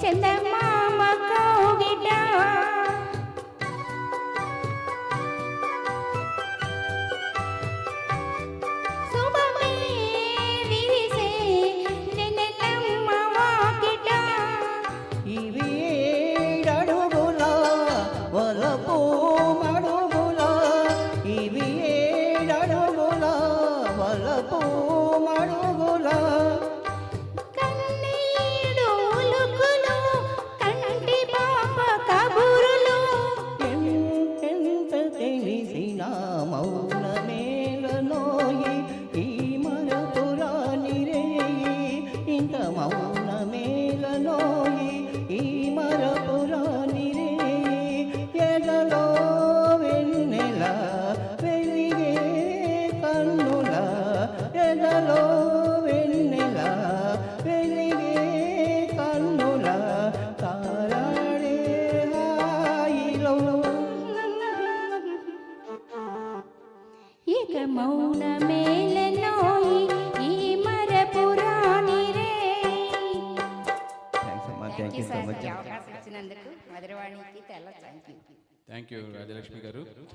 చందమామ కౌగిట శుభమే విరిసే నెన్నెలమ్మ వాకిట ఇవి ఏడడుగుల వలపు మడుగుల ఇవి ఏడడుగుల వలపు మడుగుల కన్నీడు ఉలుకులు కంటి పాప కబురులు ఎంత తెలిసిన మౌన మేలనోయి ఈ మరపురాని రేయి ఇంత మౌన మేలనోయి ఈ మరపురాని రేయి ఎదలో వెన్నెల వెలిగే కన్నుల ఎదలో వెన్నెల వెలిగే కన్నుల తారాడే హాయిలో ఇక మౌన మేలనోయి ఈ మరపురాని రే. థ్యాంక్ యూ సో మచ్ అవకాశం ఇచ్చినందుకు మధురవాణికి తెల్ల thank you. Thank you Rajalakshmi గారు.